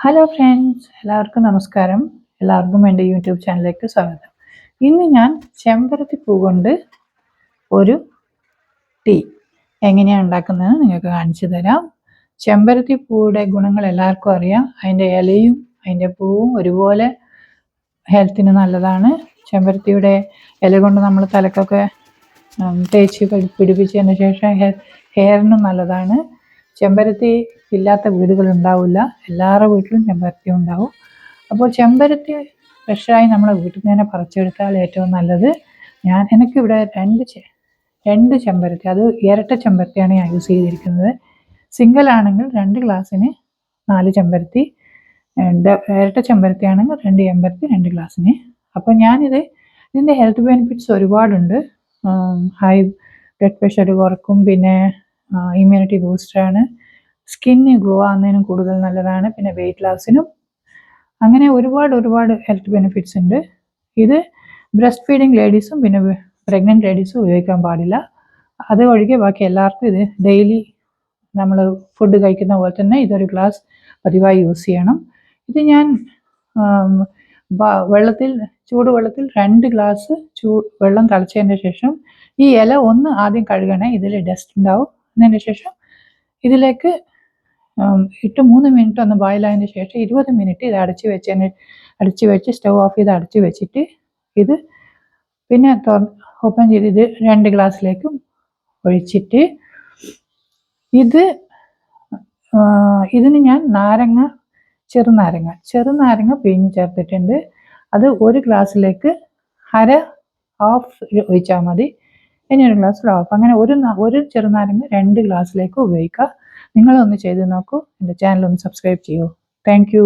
Hello friends, എല്ലാവർക്കും നമസ്കാരം. എല്ലാവർക്കും എൻ്റെ യൂട്യൂബ് ചാനലിലേക്ക് സ്വാഗതം. ഇന്ന് ഞാൻ ചെമ്പരത്തി പൂ കൊണ്ട് ഒരു ടീ എങ്ങനെയാണ് ഉണ്ടാക്കുന്നതെന്ന് നിങ്ങൾക്ക് കാണിച്ചു തരാം. ചെമ്പരത്തി പൂയുടെ ഗുണങ്ങൾ എല്ലാവർക്കും അറിയാം. അതിൻ്റെ ഇലയും അതിൻ്റെ പൂവും ഒരുപോലെ ഹെൽത്തിന് നല്ലതാണ്. ചെമ്പരത്തിയുടെ ഇല കൊണ്ട് നമ്മൾ തലക്കൊക്കെ തേച്ച് പിടിപ്പിച്ചതിന് ശേഷം ഹെയറിനും നല്ലതാണ്. ചെമ്പരത്തി ഇല്ലാത്ത വീടുകൾ ഉണ്ടാവില്ല. എല്ലാവരുടെ വീട്ടിലും ചെമ്പരത്തി ഉണ്ടാവും. അപ്പോൾ ചെമ്പരത്തി ഫ്രഷായി നമ്മളെ വീട്ടിൽ നിന്ന് തന്നെ പറിച്ചെടുത്താൽ ഏറ്റവും നല്ലത്. എനിക്കിവിടെ രണ്ട് ചെമ്പരത്തി, അത് ഇരട്ട ചെമ്പരത്തിയാണ് ഞാൻ യൂസ് ചെയ്തിരിക്കുന്നത്. സിംഗിൾ ആണെങ്കിൽ 2 ഗ്ലാസ്സിന് 4 ചെമ്പരത്തി, ഇരട്ട ചെമ്പരത്തി ആണെങ്കിൽ 2 ചെമ്പരത്തി 2 ഗ്ലാസ്സിന്. അപ്പോൾ ഇതിൻ്റെ ഹെൽത്ത് ബെനിഫിറ്റ്സ് ഒരുപാടുണ്ട്. ഹൈ ബ്ലഡ് പ്രഷർ കുറക്കും, പിന്നെ ഇമ്മ്യൂണിറ്റി ബൂസ്റ്ററാണ്, സ്കിന്ന് ഗ്ലോ ആകുന്നതിനും കൂടുതൽ നല്ലതാണ്, പിന്നെ വെയിറ്റ് ലോസിനും. അങ്ങനെ ഒരുപാട് ഹെൽത്ത് ബെനിഫിറ്റ്സ് ഉണ്ട്. ഇത് ബ്രസ്റ്റ് ഫീഡിങ് ലേഡീസും പിന്നെ പ്രഗ്നൻറ്റ് ലേഡീസും ഉപയോഗിക്കാൻ പാടില്ല. അത് ഒഴികെ ബാക്കി എല്ലാവർക്കും ഇത് ഡെയിലി നമ്മൾ ഫുഡ് കഴിക്കുന്ന പോലെ തന്നെ ഇതൊരു ഗ്ലാസ് പതിവായി യൂസ് ചെയ്യണം. ഇത് ഞാൻ ചൂടുവെള്ളത്തിൽ 2 ഗ്ലാസ് വെള്ളം തിളച്ചതിന് ശേഷം ഈ ഇല ഒന്ന് ആദ്യം കഴുകണേ, ഇതിൽ ഡസ്റ്റ് ഉണ്ടാവും. അതിന് ശേഷം ഇതിലേക്ക് ഇട്ട് 3 മിനിറ്റ് ഒന്ന് ബോയിലായതിന് ശേഷം 20 മിനിറ്റ് ഇത് അടച്ച് വെച്ച് സ്റ്റവ് ഓഫ് ചെയ്ത് അടച്ച് വെച്ചിട്ട് ഇത് പിന്നെ ഓപ്പൺ ചെയ്ത് ഇത് 2 ഗ്ലാസ്സിലേക്കും ഒഴിച്ചിട്ട് ഇതിന് ഞാൻ ചെറുനാരങ്ങ പിഴിഞ്ഞ് ചേർത്തിട്ടുണ്ട്. അത് 1 ഗ്ലാസ്സിലേക്ക് ഹാഫ് ഒഴിച്ചാൽ മതി. ഇനി 1 ഗ്ലാസ് ഹാഫ്, അങ്ങനെ ഒരു ചെറുനാരങ്ങ 2 ഗ്ലാസ്സിലേക്ക് ഉപയോഗിക്കുക. നിങ്ങളൊന്ന് ചെയ്ത് നോക്കൂ. എൻ്റെ ചാനൽ ഒന്ന് സബ്സ്ക്രൈബ് ചെയ്യൂ. Thank you.